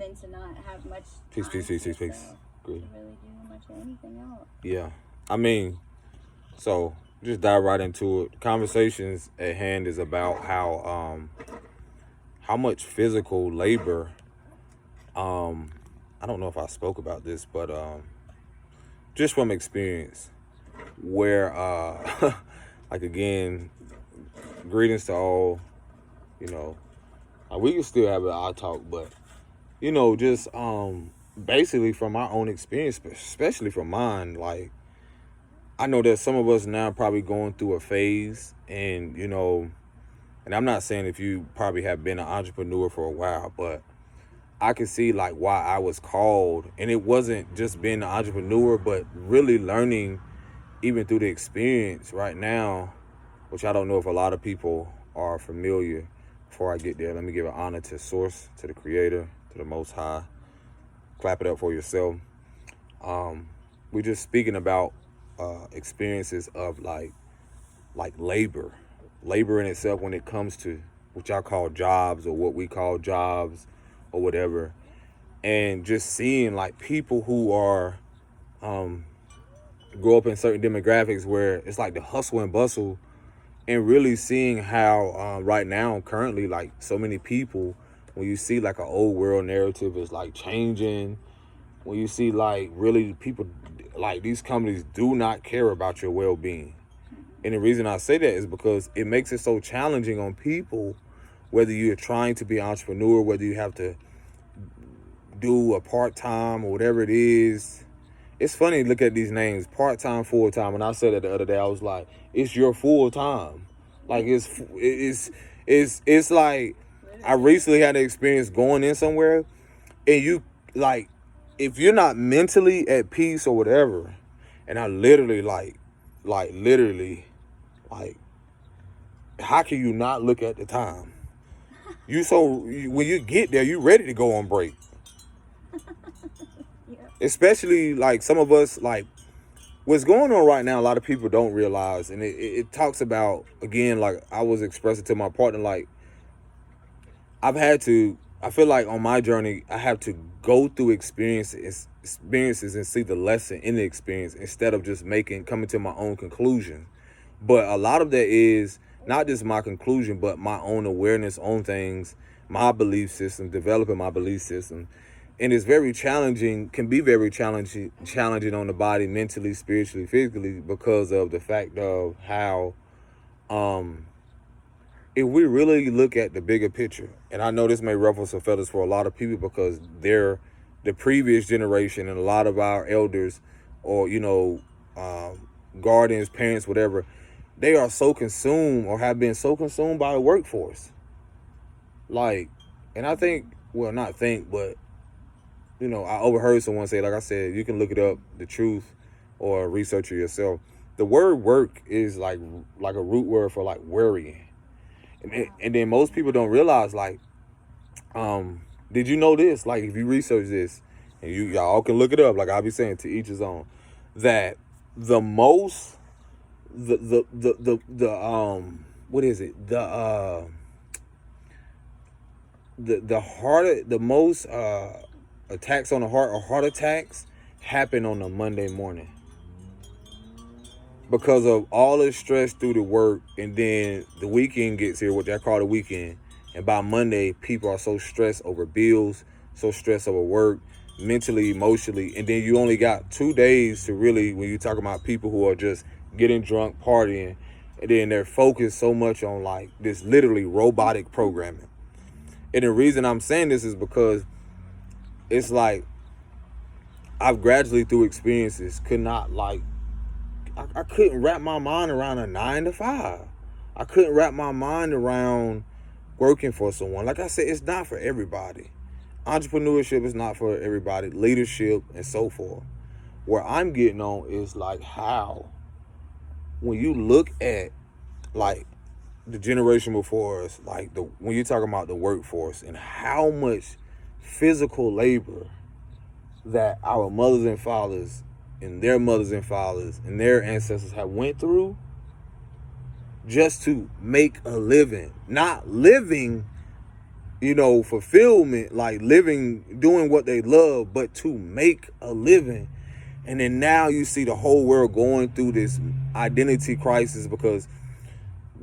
and then to not have much Peace. time to Good. really do much of anything else. Yeah. I mean, so just dive right into it. Conversations at hand is about how much physical labor. I don't know if I spoke about this, but just from experience, where like again, greetings to all. You know, we can still have an eye talk, but just basically from my own experience, especially from mine, like I know that some of us now probably going through a phase, and and I'm not saying if you probably have been an entrepreneur for a while, but I can see like why I was called, and it wasn't just being an entrepreneur, but really learning even through the experience right now, which I don't know if a lot of people are familiar. Before I get there, let me give an honor to Source, to the Creator, to the Most High. Clap it up for yourself. We're just speaking about experiences of like labor in itself when it comes to what y'all call jobs or what we call jobs or whatever, and just seeing like people who are grow up in certain demographics where it's like the hustle and bustle, and really seeing how right now currently like so many people, when you see like an old world narrative is like changing, when you see like really people like these companies do not care about your well-being. And the reason I say that is because it makes it so challenging on people, whether you're trying to be an entrepreneur, whether you have to do a part-time or whatever it is. It's funny to look at these names, part-time, full-time. And I said it the other day, I was like, it's your full-time. Like it's like, I recently had the experience going in somewhere, and you like, if you're not mentally at peace or whatever, and I literally literally, how can you not look at the time? When you get there, you ready to go on break. Yeah. Especially like some of us, like what's going on right now, a lot of people don't realize, and it talks about, again, like I was expressing to my partner, like I feel like on my journey, I have to go through experiences and see the lesson in the experience instead of just coming to my own conclusion. But a lot of that is not just my conclusion, but my own awareness on things, my belief system, developing my belief system. And it's very challenging, can be very challenging on the body, mentally, spiritually, physically, because of the fact of how, if we really look at the bigger picture, and I know this may ruffle some feathers for a lot of people because they're the previous generation, and a lot of our elders or, guardians, parents, whatever, they are so consumed or have been so consumed by the workforce. Like, and I think, well, not think, but, I overheard someone say, like I said, you can look it up, the truth, or research it yourself. The word work is like a root word for like worrying. And then most people don't realize, like, did you know this? Like, if you research this, and y'all can look it up, like I'll be saying, to each his own, that the most, what is it? The most attacks on the heart, or heart attacks, happen on a Monday morning. Because of all the stress through the work, and then the weekend gets here, what they call the weekend, and by Monday, people are so stressed over bills, so stressed over work, mentally, emotionally, and then you only got 2 days to really, when you talk about people who are just getting drunk, partying, and then they're focused so much on like this literally robotic programming. And the reason I'm saying this is because it's like I've gradually, through experiences, could not like, I couldn't wrap my mind around a 9 to 5. I couldn't wrap my mind around working for someone. Like I said, it's not for everybody. Entrepreneurship is not for everybody. Leadership and so forth. Where I'm getting on is like how, when you look at like the generation before us, like when you're talking about the workforce and how much physical labor that our mothers and fathers and their mothers and fathers and their ancestors have went through just to make a living. Not living fulfillment, like doing what they love, but to make a living. And then now you see the whole world going through this identity crisis because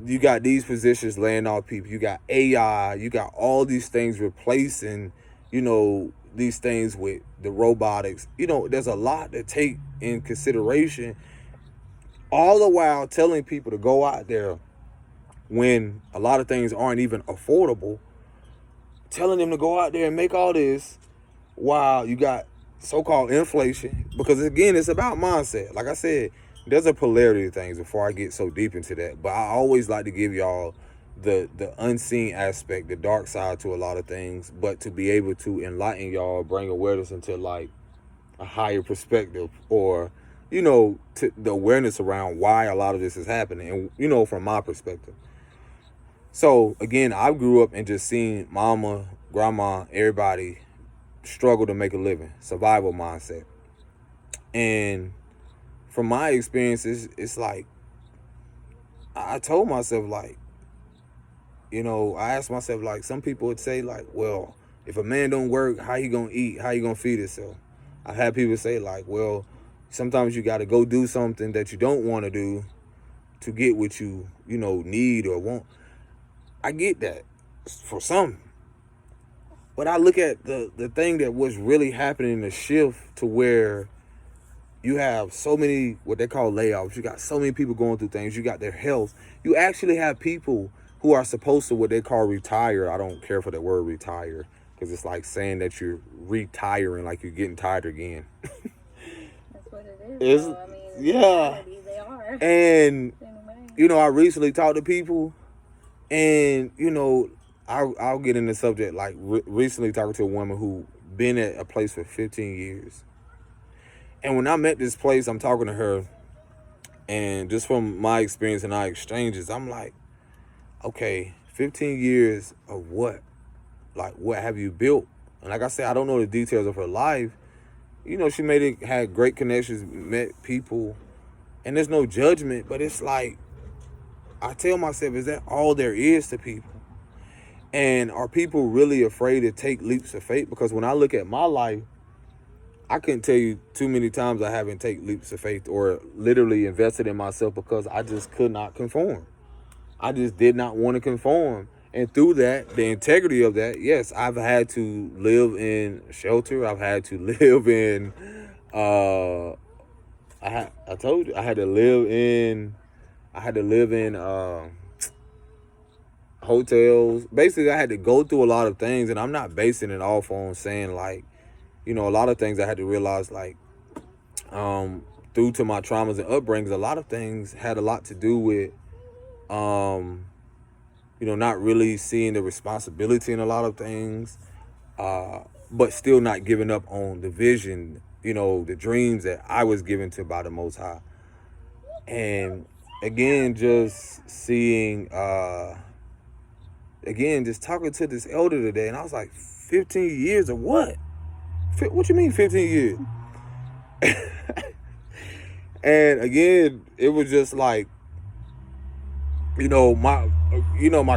you got these positions laying off people. You got AI. You got all these things replacing, these things with the robotics. There's a lot to take in consideration. All the while telling people to go out there when a lot of things aren't even affordable. Telling them to go out there and make all this while you got so-called inflation. Because again, it's about mindset. Like I said, there's a polarity of things before I get so deep into that. But I always like to give y'all the unseen aspect, the dark side to a lot of things. But to be able to enlighten y'all, bring awareness into like a higher perspective, or to the awareness around why a lot of this is happening, and from my perspective. So again, I grew up and just seeing mama, grandma, everybody struggle to make a living, survival mindset. And from my experiences, it's like I told myself, like, I asked myself, like, some people would say, like, well, if a man don't work, how he gonna eat? How he gonna feed himself? I've had people say, like, well, sometimes you got to go do something that you don't want to do to get what you need or want. I get that for some. But I look at the thing that was really happening, the shift to where you have so many, what they call layoffs. You got so many people going through things. You got their health. You actually have people who are supposed to what they call retire. I don't care for the word retire because it's like saying that you're retiring, like you're getting tired again. That's what it is. I mean, yeah. They are. And, I recently talked to people and, I'll get in the subject, like recently talking to a woman who been at a place for 15 years. And when I met this place, I'm talking to her, and just from my experience and our exchanges, I'm like, okay, 15 years of what? Like, what have you built? And like I said, I don't know the details of her life. She had great connections, met people, and there's no judgment, but it's like, I tell myself, is that all there is to people? And are people really afraid to take leaps of faith? Because when I look at my life, I couldn't tell you too many times I haven't taken leaps of faith or literally invested in myself because I just could not conform. I just did not want to conform. And through that, the integrity of that, yes, I've had to live in shelter. I've had to live in, I told you, I had to live in hotels. Basically, I had to go through a lot of things, and I'm not basing it off on saying like, a lot of things I had to realize, like, due to my traumas and upbringings, a lot of things had a lot to do with, not really seeing the responsibility in a lot of things, but still not giving up on the vision, the dreams that I was given to by the Most High. And again, just seeing, just talking to this elder today, and I was like, 15 years of what? What you mean 15 years? And again, it was just like, my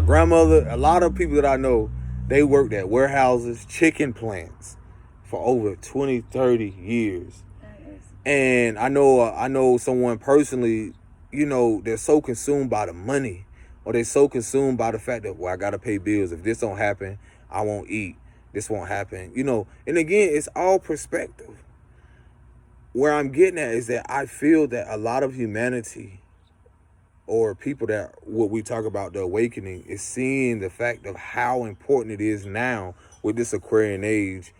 grandmother, a lot of people that I know, they worked at warehouses, chicken plants for over 20, 30 years. And I know someone personally, they're so consumed by the money, or they're so consumed by the fact that, well, I got to pay bills. If this don't happen, I won't eat. This won't happen, and again, it's all perspective. Where I'm getting at is that I feel that a lot of humanity, or people that what we talk about, the awakening, is seeing the fact of how important it is now with this Aquarian age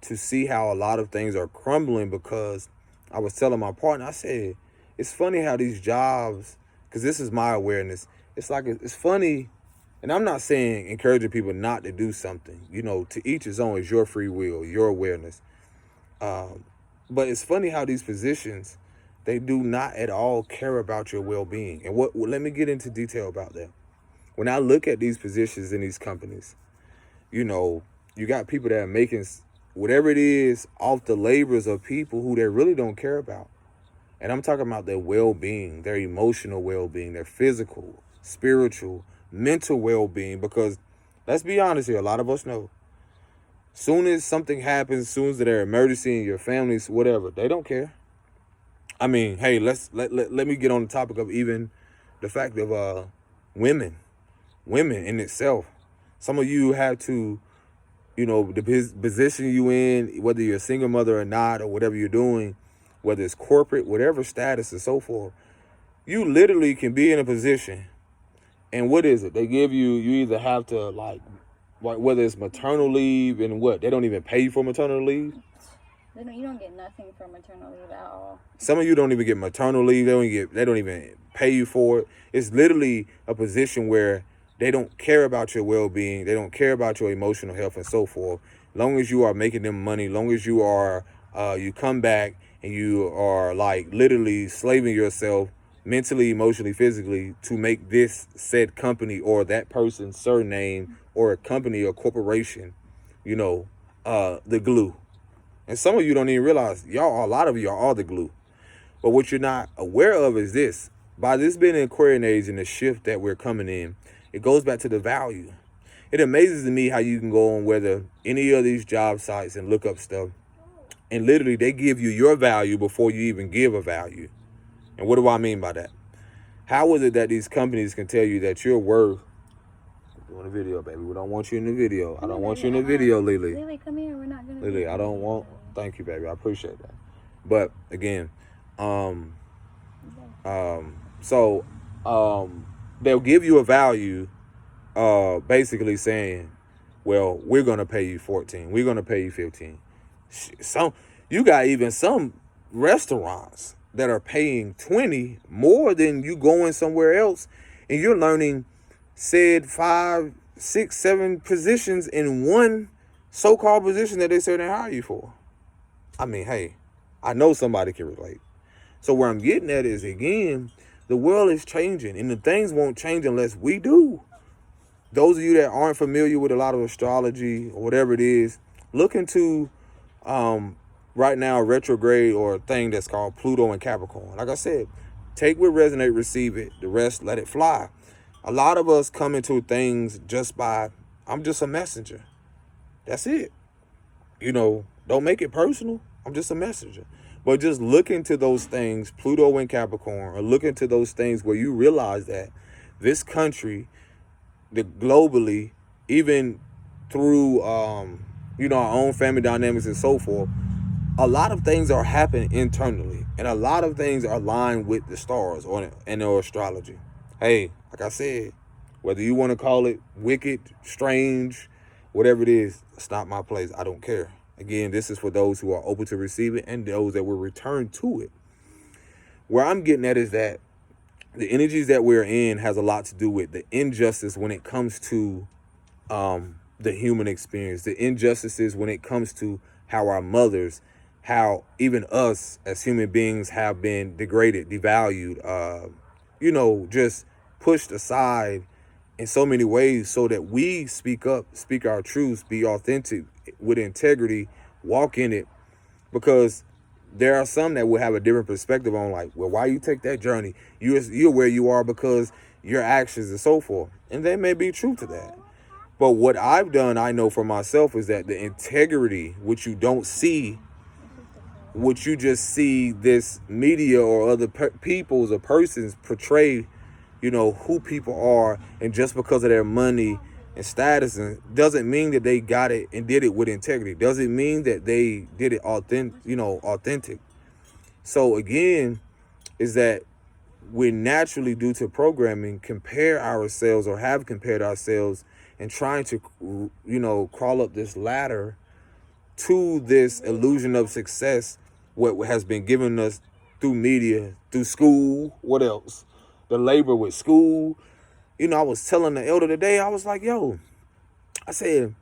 to see how a lot of things are crumbling. Because I was telling my partner, I said, it's funny how these jobs, because this is my awareness, it's like, it's funny. And I'm not saying encouraging people not to do something, to each his own, is your free will, your awareness. But it's funny how these positions, they do not at all care about your well-being. And let me get into detail about that. When I look at these positions in these companies, you got people that are making whatever it is off the labors of people who they really don't care about. And I'm talking about their well-being, their emotional well-being, their physical, spiritual, mental well-being. Because Let's be honest here. A lot of us know. Soon as something happens, soon as there's an emergency in your families, whatever, they don't care. I mean, hey, let me get on the topic of even the fact of women in itself. Some of you have to, the position you in, whether you're a single mother or not, or whatever you're doing, whether it's corporate, whatever status and so forth, you literally can be in a position. And what is it? They give you either have to whether it's maternal leave and what? They don't even pay you for maternal leave. You don't get nothing for maternal leave at all. Some of you don't even get maternal leave. They don't even pay you for it. It's literally a position where they don't care about your well-being. They don't care about your emotional health and so forth. Long as you are making them money, long as you are, you come back and you are literally slaving yourself mentally, emotionally, physically to make this said company or that person's surname or a company or corporation, the glue. And some of you don't even realize a lot of you are all the glue. But what you're not aware of is this. By this being an Aquarian age and the shift that we're coming in, it goes back to the value. It amazes me how you can go on whether any of these job sites and look up stuff, and literally they give you your value before you even give a value. And what do I mean by that? How is it that these companies can tell you that you're worth? You want a video, baby? We don't want you in the video. I don't want you in the video, Lily. Lily, come here. We're not gonna. Lily, I don't want. Thank you, baby. I appreciate that. But again, they'll give you a value, basically saying, well, we're gonna pay you 14. We're gonna pay you 15. You got even some restaurants that are paying 20 more than you going somewhere else, and you're learning said 5, 6, 7 positions in one so-called position that they say they hire you for. I mean, hey, I know somebody can relate. So where I'm getting at is, again, the world is changing, and the things won't change unless we do. Those of you that aren't familiar with a lot of astrology or whatever it is, look into right now retrograde or a thing that's called Pluto and Capricorn. Like I said, take what resonate, receive it. The rest, let it fly. A lot of us come into things just by, I'm just a messenger. That's it. Don't make it personal. I'm just a messenger. But just look into those things, Pluto and Capricorn, or look into those things where you realize that this country, globally, even through, our own family dynamics and so forth, a lot of things are happening internally, and a lot of things are aligned with the stars and their astrology. Hey, like I said, whether you want to call it wicked, strange, whatever it is, it's not my place. I don't care. Again, this is for those who are open to receive it and those that will return to it. Where I'm getting at is that the energies that we're in has a lot to do with the injustice when it comes to the human experience, the injustices when it comes to how our mothers, how even us as human beings have been degraded, devalued, just pushed aside in so many ways so that we speak up, speak our truths, be authentic with integrity, walk in it. Because there are some that will have a different perspective on why you take that journey? You're where you are because your actions and so forth. And there may be truth to that. But what I've done, I know for myself, is that the integrity, which you don't see, which you just see this media or other people's or persons portray, who people are, and just because of their money and status, and doesn't mean that they got it and did it with integrity. Doesn't mean that they did it authentic. So again, is that we naturally, due to programming, compare ourselves or have compared ourselves and trying to, crawl up this ladder to this illusion of success, what has been given us through media, through school, what else? The labor with school. I was telling the elder today, I was like, I said,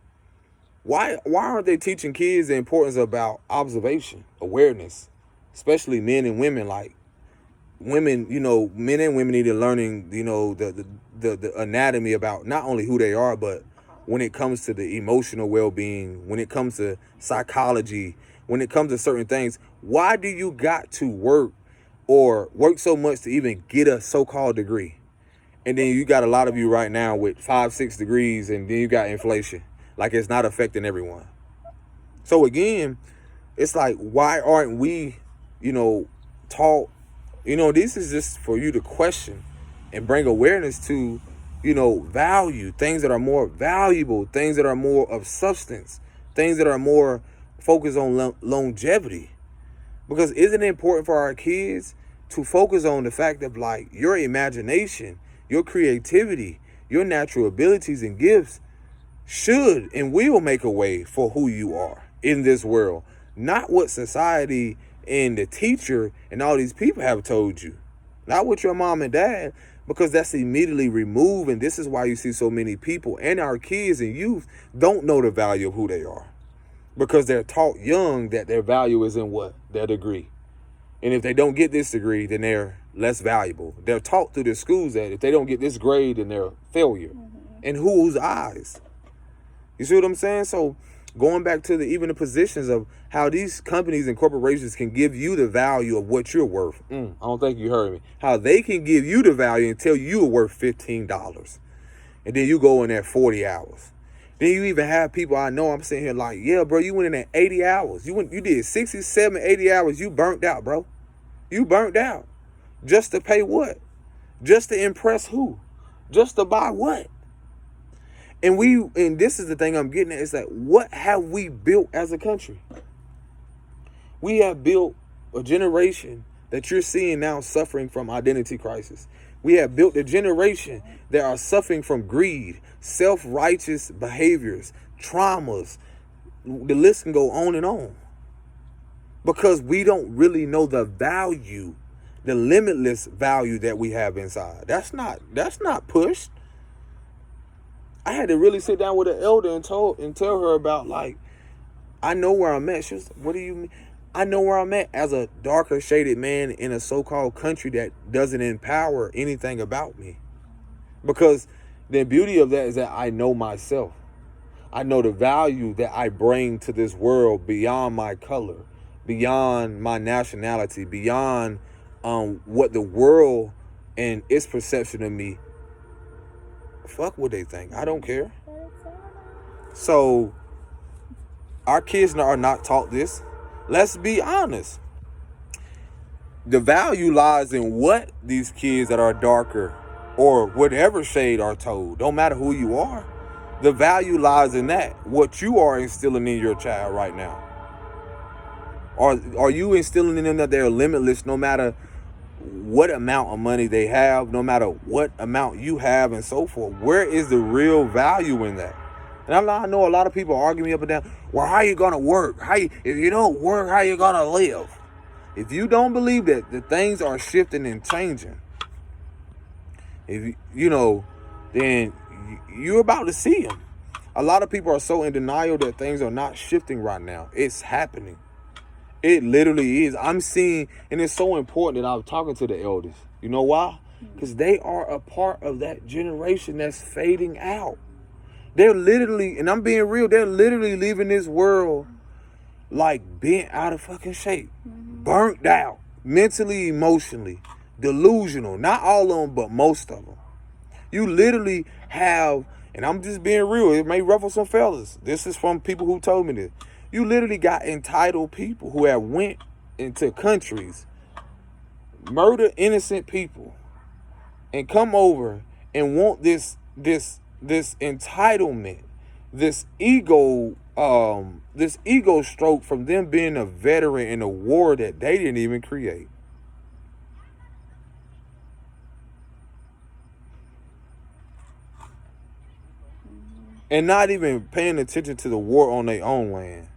why aren't they teaching kids the importance about observation, awareness, especially men and women? Like women, men and women need to learning, the anatomy about not only who they are, but when it comes to the emotional well-being, when it comes to psychology, when it comes to certain things. Why do you got to work so much to even get a so-called degree? And then you got a lot of you right now with 5-6 degrees, and then you got inflation. Like, it's not affecting everyone. So again, it's like, why aren't we, taught? This is just for you to question and bring awareness to, value, things that are more valuable, things that are more of substance, things that are more focused on longevity. Because isn't it important for our kids to focus on the fact of, like, your imagination, your creativity, your natural abilities and gifts should and will make a way for who you are in this world, not what society and the teacher and all these people have told you, not what your mom and dad, because that's immediately removed. And this is why you see so many people and our kids and youth don't know the value of who they are, because they're taught young that their value is in what? Their degree. And if they don't get this degree, then they're less valuable. They're taught through the schools that if they don't get this grade, then they're a failure. In whose eyes? You see what I'm saying? So going back to even the positions of how these companies and corporations can give you the value of what you're worth. I don't think you heard me. How they can give you the value and tell you you're worth $15. And then you go in there 40 hours. Then you even have people I know, I'm sitting here like, yeah, bro, you went in there 80 hours. You did 60, 70, 80 hours. You burnt out, bro. You burnt out. Just to pay what? Just to impress who? Just to buy what? And this is the thing I'm getting at, is that what have we built as a country? We have built a generation that you're seeing now suffering from identity crisis. We have built a generation that are suffering from greed, self-righteous behaviors, traumas. The list can go on and on. Because we don't really know the value, the limitless value that we have inside. That's not pushed. I had to really sit down with an elder and tell her about, like, I know where I'm at. She was, what do you mean? I know where I'm at as a darker shaded man in a so-called country that doesn't empower anything about me. Because the beauty of that is that I know myself. I know the value that I bring to this world beyond my color, beyond my nationality, beyond what the world and its perception of me. Fuck what they think. I don't care. So our kids are not taught this. Let's be honest. The value lies in what these kids that are darker or whatever shade are told. Don't matter who you are. The value lies in that. What you are instilling in your child right now. Are you instilling in them that they're limitless no matter what amount of money they have, no matter what amount you have, and so forth? Where is the real value in that? And I know a lot of people argue me up and down. Well, how you gonna work? If you don't work, how you gonna live? If you don't believe that the things are shifting and changing, then you're about to see them. A lot of people are so in denial that things are not shifting right now. It's happening. It literally is. I'm seeing, and it's so important that I'm talking to the elders. You know why? Because they are a part of that generation that's fading out. They're literally, and I'm being real, they're literally leaving this world like bent out of fucking shape. Burnt out. Mentally, emotionally. Delusional. Not all of them, but most of them. You literally have, and I'm just being real, it may ruffle some fellas. This is from people who told me this. You literally got entitled people who have went into countries, murder innocent people, and come over and want this entitlement, this ego stroke from them being a veteran in a war that they didn't even create. And not even paying attention to the war on their own land.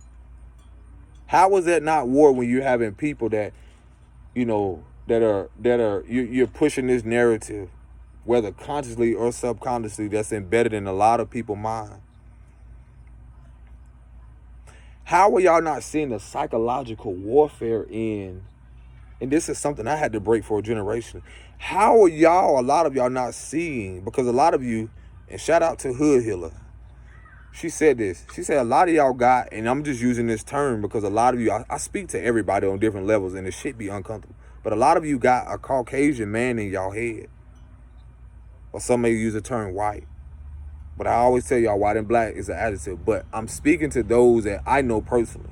How is that not war when you're having people that, you're pushing this narrative, whether consciously or subconsciously, that's embedded in a lot of people's mind? How are y'all not seeing the psychological warfare and this is something I had to break for a generation. How are a lot of y'all not seeing, because a lot of you, and shout out to Hood Hiller, she said this. She said a lot of y'all got, and I'm just using this term because a lot of you, I speak to everybody on different levels and it shit be uncomfortable. But a lot of you got a Caucasian man in y'all head. or some may use the term white. But I always tell y'all white and black is an adjective. But I'm speaking to those that I know personally.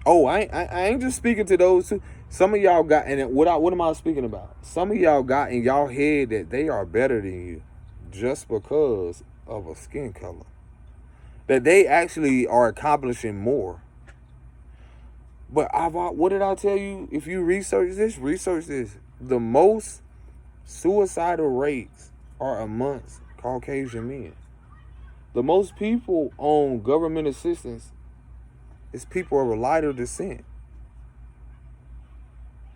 Oh, I ain't just speaking to those too. Some of y'all got, and what am I speaking about? Some of y'all got in y'all head that they are better than you just because of a skin color. That they actually are accomplishing more. But what did I tell you? If you research this. The most suicidal rates are amongst Caucasian men. The most people on government assistance is people of a lighter descent.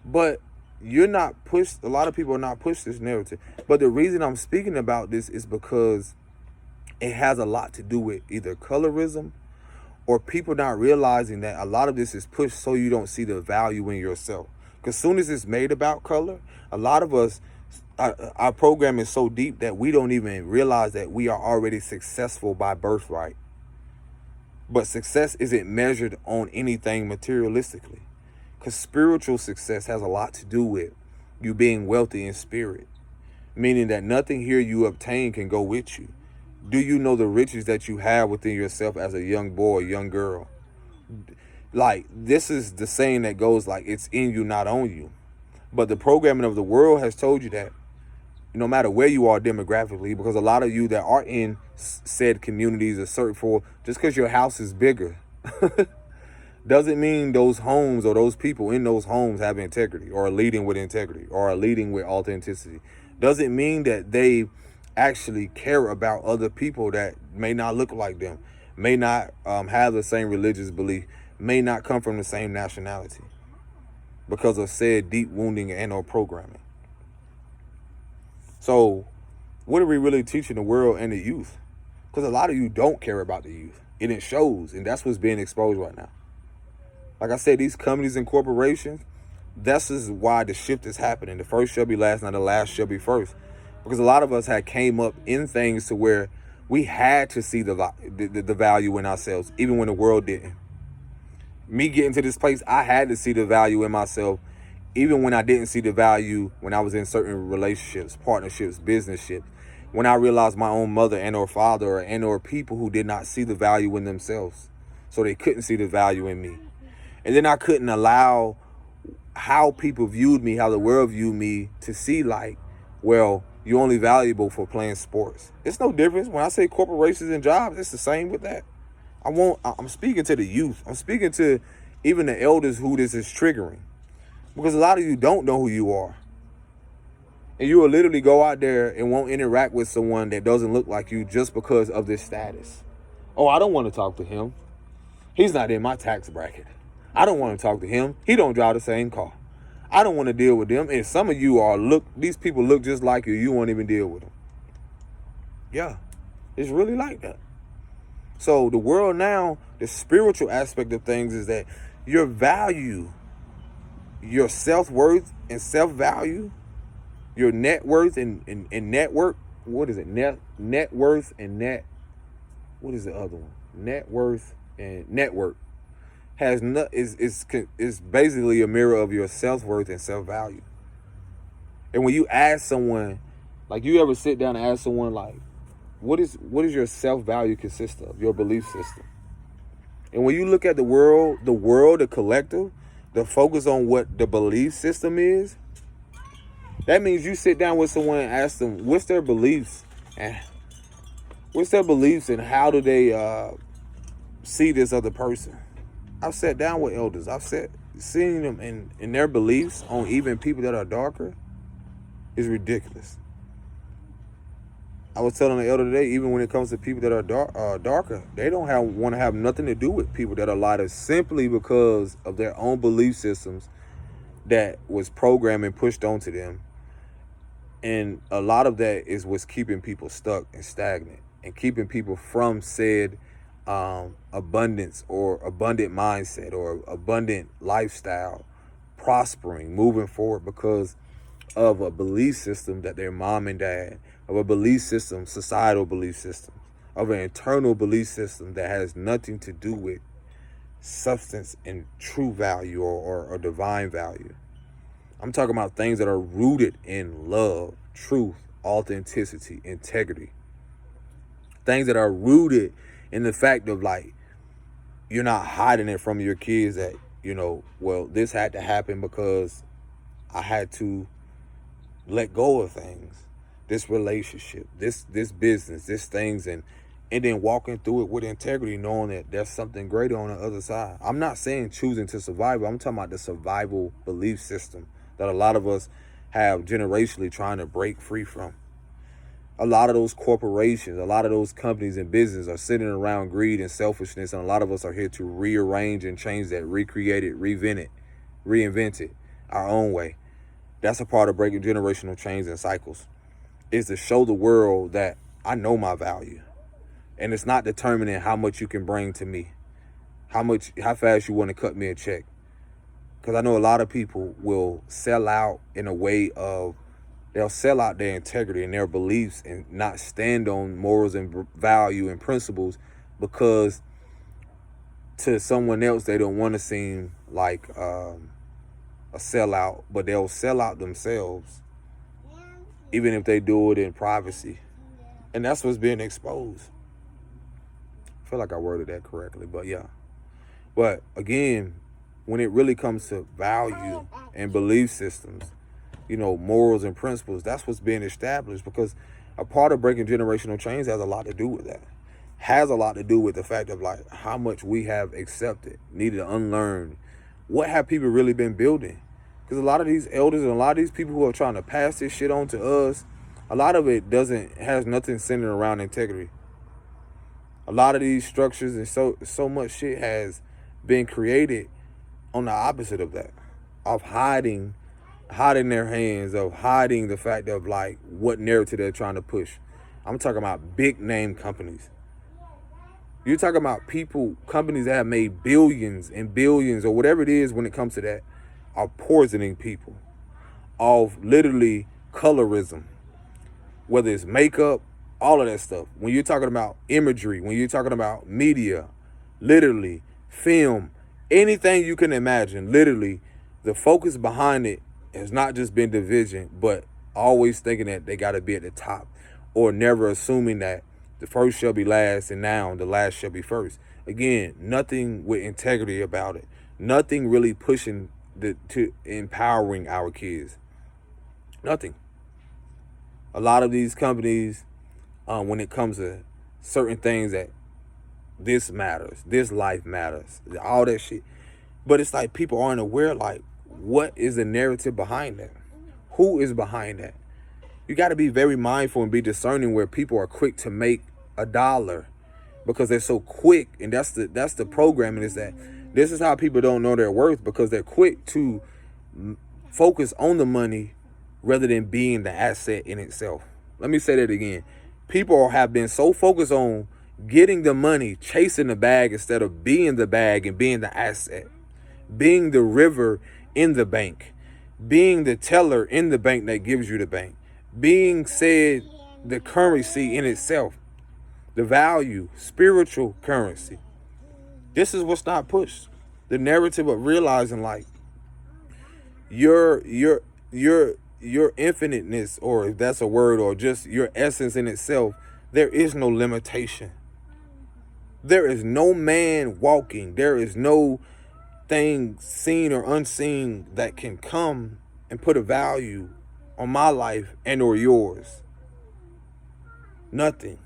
But you're not pushed, a lot of people are not pushed this narrative. But the reason I'm speaking about this is because it has a lot to do with either colorism or people not realizing that a lot of this is pushed so you don't see the value in yourself. Because as soon as it's made about color, a lot of us, our program is so deep that we don't even realize that we are already successful by birthright. But success isn't measured on anything materialistically. Because spiritual success has a lot to do with you being wealthy in spirit. Meaning that nothing here you obtain can go with you. Do you know the riches that you have within yourself as a young boy, young girl? Like, this is the saying that goes like, it's in you, not on you. But the programming of the world has told you that no matter where you are demographically, because a lot of you that are in said communities are searching for, just because your house is bigger, doesn't mean those homes or those people in those homes have integrity or are leading with integrity or are leading with authenticity. Doesn't mean that they actually care about other people that may not look like them, may not have the same religious belief, may not come from the same nationality because of said deep wounding and or programming. So what are we really teaching the world and the youth? Because a lot of you don't care about the youth, and it shows, and that's what's being exposed right now. Like I said, these companies and corporations, this is why the shift is happening. The first shall be last, and the last shall be first. Because a lot of us had came up in things to where we had to see the value in ourselves, even when the world didn't. Me getting to this place, I had to see the value in myself, even when I didn't see the value when I was in certain relationships, partnerships, business-ships. When I realized my own mother and or father and or people who did not see the value in themselves. So they couldn't see the value in me. And then I couldn't allow how people viewed me, how the world viewed me, to see like, well, you're only valuable for playing sports. It's no difference. When I say corporations and jobs, it's the same with that. I'm speaking to the youth. I'm speaking to even the elders who this is triggering. Because a lot of you don't know who you are. And you will literally go out there and won't interact with someone that doesn't look like you just because of this status. Oh, I don't want to talk to him. He's not in my tax bracket. I don't want to talk to him. He don't drive the same car. I don't want to deal with them. And some of you these people look just like you. You won't even deal with them. Yeah, it's really like that. So the world now, the spiritual aspect of things is that your value, your self-worth and self-value, your net worth and network, what is it? Net worth and what is the other one? Net worth and network is basically a mirror of your self-worth and self-value. And when you ask someone, like, you ever sit down and ask someone like, what is your self-value consist of, your belief system? And when you look at the world, the collective, the focus on what the belief system is, that means you sit down with someone and ask them what's their beliefs and how do they see this other person. I've sat down with elders. Seeing them in their beliefs on even people that are darker is ridiculous. I was telling the elder today, even when it comes to people that are darker, they don't want to have nothing to do with people that are lighter simply because of their own belief systems that was programmed and pushed onto them. And a lot of that is what's keeping people stuck and stagnant and keeping people from said abundance or abundant mindset or abundant lifestyle, prospering, moving forward because of a belief system that their mom and dad, of a belief system, societal belief system, of an internal belief system that has nothing to do with substance and true value or divine value. I'm talking about things that are rooted in love, truth, authenticity, integrity. Things that are rooted in the fact of like, you're not hiding it from your kids that, well, this had to happen because I had to let go of things, this relationship, this business, this things, and then walking through it with integrity, knowing that there's something greater on the other side. I'm not saying choosing to survive. I'm talking about the survival belief system that a lot of us have generationally trying to break free from. A lot of those corporations, a lot of those companies and business are sitting around greed and selfishness, and a lot of us are here to rearrange and change that, recreate it, reinvent it our own way. That's a part of breaking generational chains and cycles, is to show the world that I know my value. And it's not determining how much you can bring to me, how fast you want to cut me a check. Because I know a lot of people will sell out in a way of, they'll sell out their integrity and their beliefs and not stand on morals and value and principles because to someone else they don't want to seem like a sellout, but they'll sell out themselves even if they do it in privacy. And that's what's being exposed. I feel like I worded that correctly, but yeah. But again, when it really comes to value and belief systems, morals and principles, that's what's being established, because a part of breaking generational chains has a lot to do with that. Has a lot to do with the fact of like how much we have accepted, needed to unlearn. What have people really been building? Because a lot of these elders and a lot of these people who are trying to pass this shit on to us, a lot of it has nothing centered around integrity. A lot of these structures and so much shit has been created on the opposite of that, of hiding their hands, of hiding the fact of like what narrative they're trying to push. I'm talking about big name companies. You're talking about companies that have made billions and billions or whatever it is when it comes to that, are poisoning people, of literally colorism, whether it's makeup, all of that stuff. When you're talking about imagery, when you're talking about media, literally film, anything you can imagine, literally the focus behind it has not just been division, but always thinking that they got to be at the top, or never assuming that the first shall be last and now the last shall be first. Again, nothing with integrity about it. Nothing really pushing to empowering our kids. Nothing. A lot of these companies, when it comes to certain things that this matters, this life matters, all that shit. But it's like people aren't aware, like, what is the narrative behind that? Who is behind that? You got to be very mindful and be discerning where people are quick to make $1 because they're so quick. And that's the programming, is that this is how people don't know their worth, because they're quick to focus on the money rather than being the asset in itself. Let me say that again. People have been so focused on getting the money, chasing the bag, instead of being the bag and being the asset, being the river in the bank, being the teller in the bank that gives you the bank, being said the currency in itself, the value, spiritual currency. This is what's not pushed. The narrative of realizing like your infiniteness, or if that's a word, or just your essence in itself, there is no limitation. There is no man walking. There is no thing seen or unseen that can come and put a value on my life and or yours. Nothing.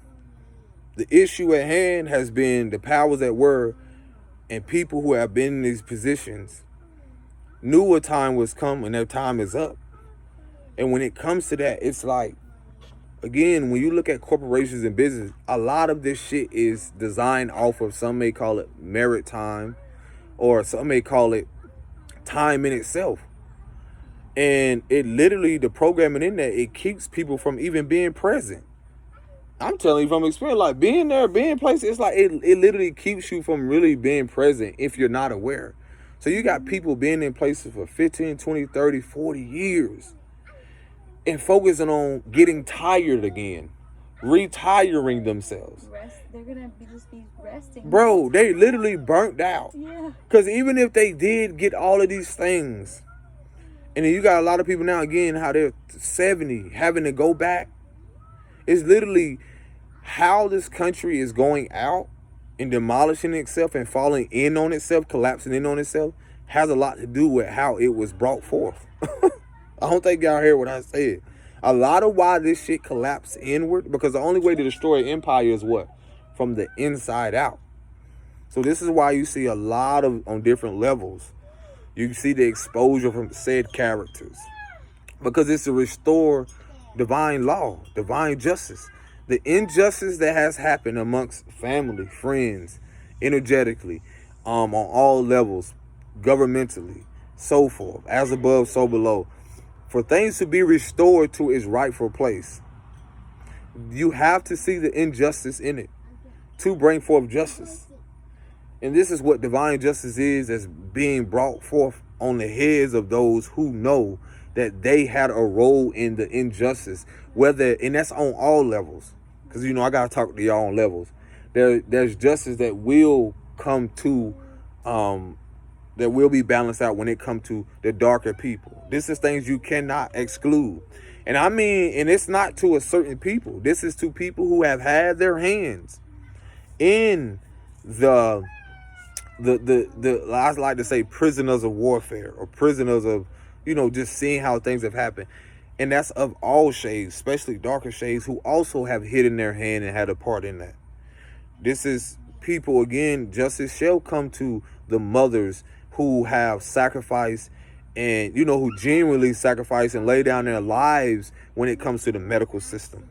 The issue at hand has been the powers that were and people who have been in these positions knew a time was coming and their time is up. And when it comes to that, it's like, again, when you look at corporations and business, a lot of this shit is designed off of, some may call it merit time, or some may call it time in itself. And it literally, the programming in there, it keeps people from even being present. I'm telling you from experience, like being there, being places, it's like it literally keeps you from really being present if you're not aware. So you got people being in places for 15, 20, 30, 40 years and focusing on getting tired again, retiring themselves. They're gonna just be resting. Bro, they literally burnt out. Yeah. Because even if they did get all of these things, And then you got a lot of people now, again, how they're 70, having to go back. It's literally how this country is going out and demolishing itself and falling in on itself, collapsing in on itself, has a lot to do with how it was brought forth. I don't think y'all hear what I said. A lot of why this shit collapsed inward, because the only way to destroy an empire is what? From the inside out. So this is why you see a lot of, on different levels, you see the exposure from said characters. Because it's to restore divine law, divine justice. The injustice that has happened amongst family, friends, energetically, on all levels, governmentally, so forth, as above, so below. For things to be restored to its rightful place, you have to see the injustice in it to bring forth justice. And this is what divine justice is, as being brought forth on the heads of those who know that they had a role in the injustice, whether, and that's on all levels. Because, I got to talk to y'all on levels. There's justice that will come to, that will be balanced out when it comes to the darker people. This is things you cannot exclude. And I mean, and it's not to a certain people. This is to people who have had their hands in the I like to say prisoners of warfare, or prisoners of, just seeing how things have happened. And that's of all shades, especially darker shades, who also have hidden their hand and had a part in that. This is people, again, justice shall come to the mothers who have sacrificed and, who genuinely sacrifice and lay down their lives when it comes to the medical system.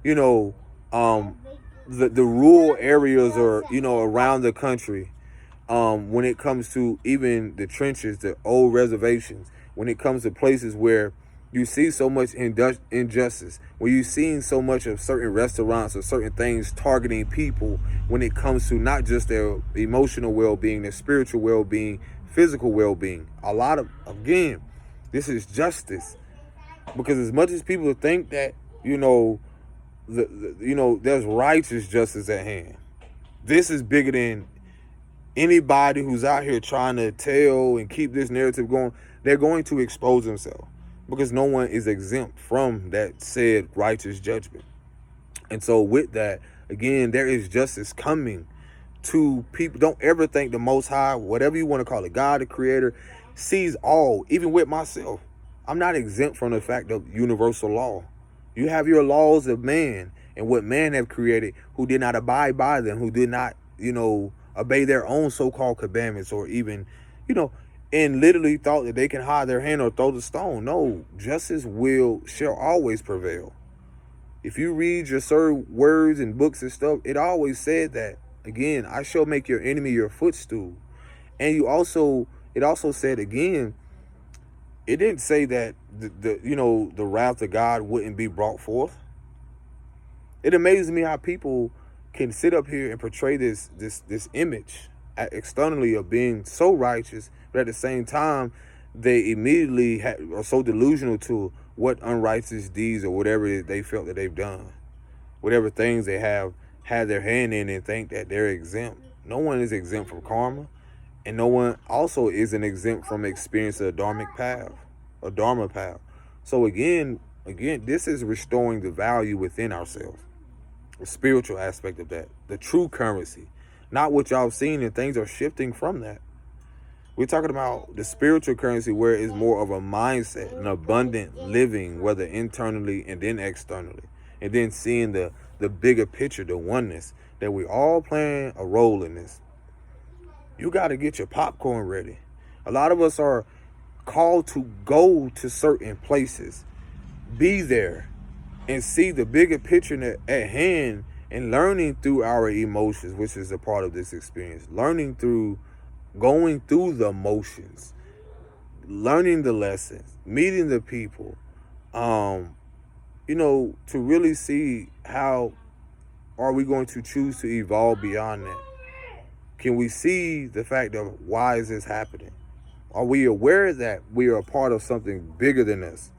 The rural areas, or, around the country, when it comes to even the trenches, the old reservations, when it comes to places where you see so much injustice, where you've seen so much of certain restaurants or certain things targeting people when it comes to not just their emotional well-being, their spiritual well-being, physical well-being. A lot of, again, this is justice. Because as much as people think that, there's righteous justice at hand, this is bigger than anybody who's out here trying to tell and keep this narrative going. They're going to expose themselves, because no one is exempt from that said righteous judgment. And so with that, again, there is justice coming to people. Don't ever think the Most High, whatever you want to call it, God, the Creator, sees all. Even with myself, I'm not exempt from the fact of universal law. You have your laws of man and what man have created, who did not abide by them, who did not, obey their own so-called commandments, or even, and literally thought that they can hide their hand or throw the stone. No, justice shall always prevail. If you read your certain words and books and stuff, it always said that, again, I shall make your enemy your footstool. And it also said, again, it didn't say that the wrath of God wouldn't be brought forth. It amazes me how people can sit up here and portray this image externally of being so righteous, but at the same time, they immediately are so delusional to what unrighteous deeds or whatever they felt that they've done, whatever things they have had their hand in, and think that they're exempt. No one is exempt from karma, and no one also isn't exempt from experiencing a dharmic path, a dharma path. So again, this is restoring the value within ourselves. The spiritual aspect of that, the true currency, not what y'all seen, and things are shifting from that. We're talking about the spiritual currency, where it's more of a mindset, an abundant living, whether internally and then externally, and then seeing the bigger picture, the oneness, that we all playing a role in this. You got to get your popcorn ready. A lot of us are called to go to certain places, be there, and see the bigger picture at hand, and learning through our emotions, which is a part of this experience. Learning through, going through the motions, learning the lessons, meeting the people, to really see how are we going to choose to evolve beyond that. Can we see the fact of why is this happening? Are we aware that we are a part of something bigger than us?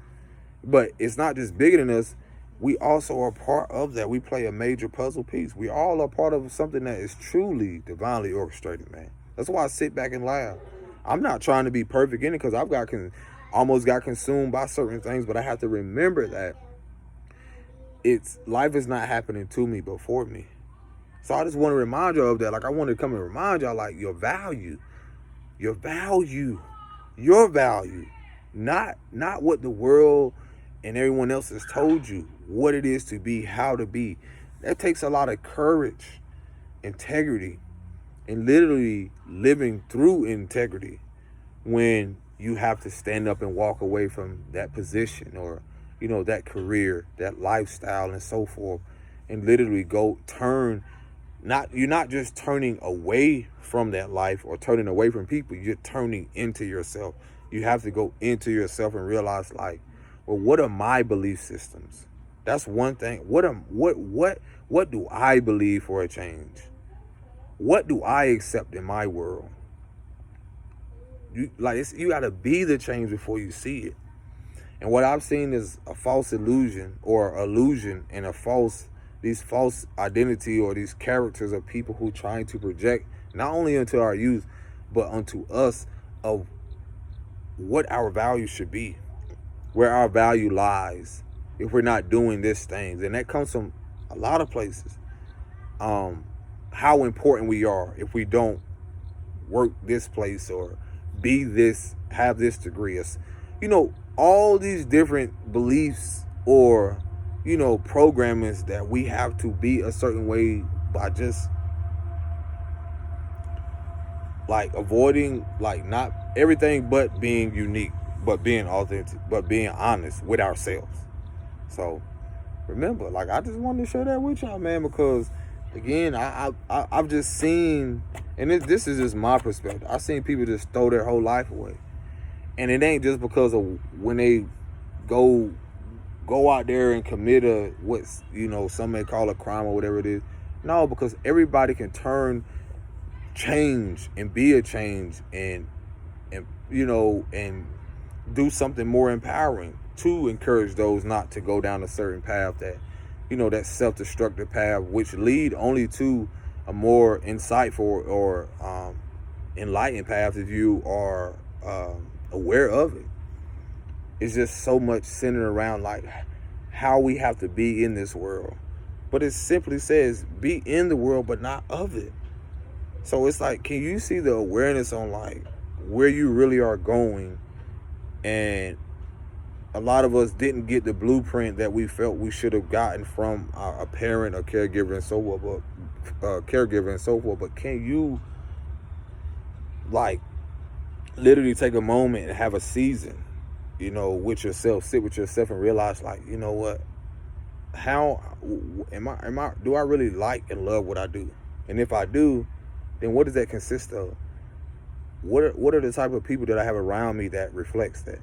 But it's not just bigger than us. We also are part of that. We play a major puzzle piece. We all are part of something that is truly divinely orchestrated, man. That's why I sit back and laugh. I'm not trying to be perfect in it, because I've got almost got consumed by certain things, but I have to remember that life is not happening to me but for me. So I just want to remind y'all of that. Like, I want to come and remind y'all, like, your value, not what the world and everyone else has told you what it is to be, how to be. That takes a lot of courage, integrity, and literally living through integrity when you have to stand up and walk away from that position or, that career, that lifestyle and so forth, and literally you're not just turning away from that life or turning away from people, you're turning into yourself. You have to go into yourself and realize, like, well, what are my belief systems? That's one thing. What do I believe for a change? What do I accept in my world? You got to be the change before you see it. And what I've seen is a false illusion and these false identity or these characters of people who trying to project not only into our youth, but onto us of what our value should be, where our value lies if we're not doing these things. And that comes from a lot of places. How important we are if we don't work this place or be this, have this degree. All these different beliefs or, programmings that we have to be a certain way by just like avoiding, like, not everything but being unique, but being authentic, but being honest with ourselves. So remember, like, I just wanted to share that with y'all, man, because again, I've just seen, and this is just my perspective, I've seen people just throw their whole life away. And it ain't just because of when they go out there and commit what's, some may call a crime or whatever it is. No, because everybody can change and be a change and do something more empowering to encourage those not to go down a certain path that self-destructive path, which lead only to a more insightful or enlightened path if you are aware of it. It's just so much centered around, like, how we have to be in this world. But it simply says be in the world but not of it. So it's like, can you see the awareness on, like, where you really are going? And a lot of us didn't get the blueprint that we felt we should have gotten from a parent or caregiver and so forth. But can you, like, literally take a moment and have a season, with yourself, sit with yourself and realize, like, you know what, how do I really like and love what I do? And if I do, then what does that consist of? What are the type of people that I have around me that reflects that?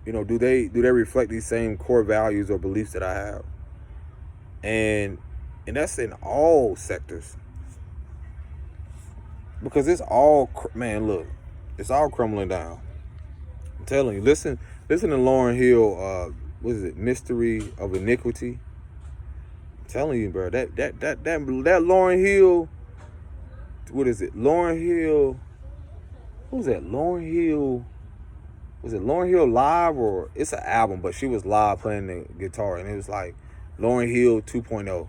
Do they reflect these same core values or beliefs that I have? And that's in all sectors. Because it's all, man, look, it's all crumbling down. I'm telling you, listen to Lauryn Hill, what is it, Mystery of Iniquity? I'm telling you, bro, that Lauryn Hill, what is it? Lauryn Hill, what was that? Lauryn Hill, was it Lauryn Hill live, or it's an album, but she was live playing the guitar, and it was like Lauryn Hill 2.0,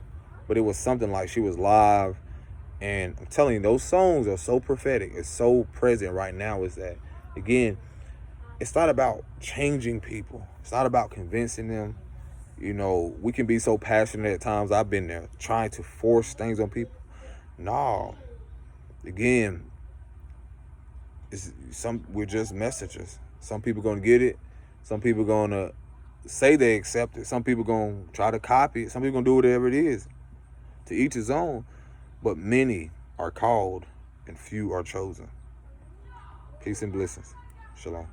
but it was something like she was live. And I'm telling you, those songs are so prophetic. It's so present right now. Is that, again, it's not about changing people. It's not about convincing them. We can be so passionate at times. I've been there, trying to force things on people. No. Again, we're just messengers. Some people going to get it. Some people going to say they accept it. Some people going to try to copy it. Some people going to do whatever it is. To each his own. But many are called and few are chosen. Peace and blessings. Shalom.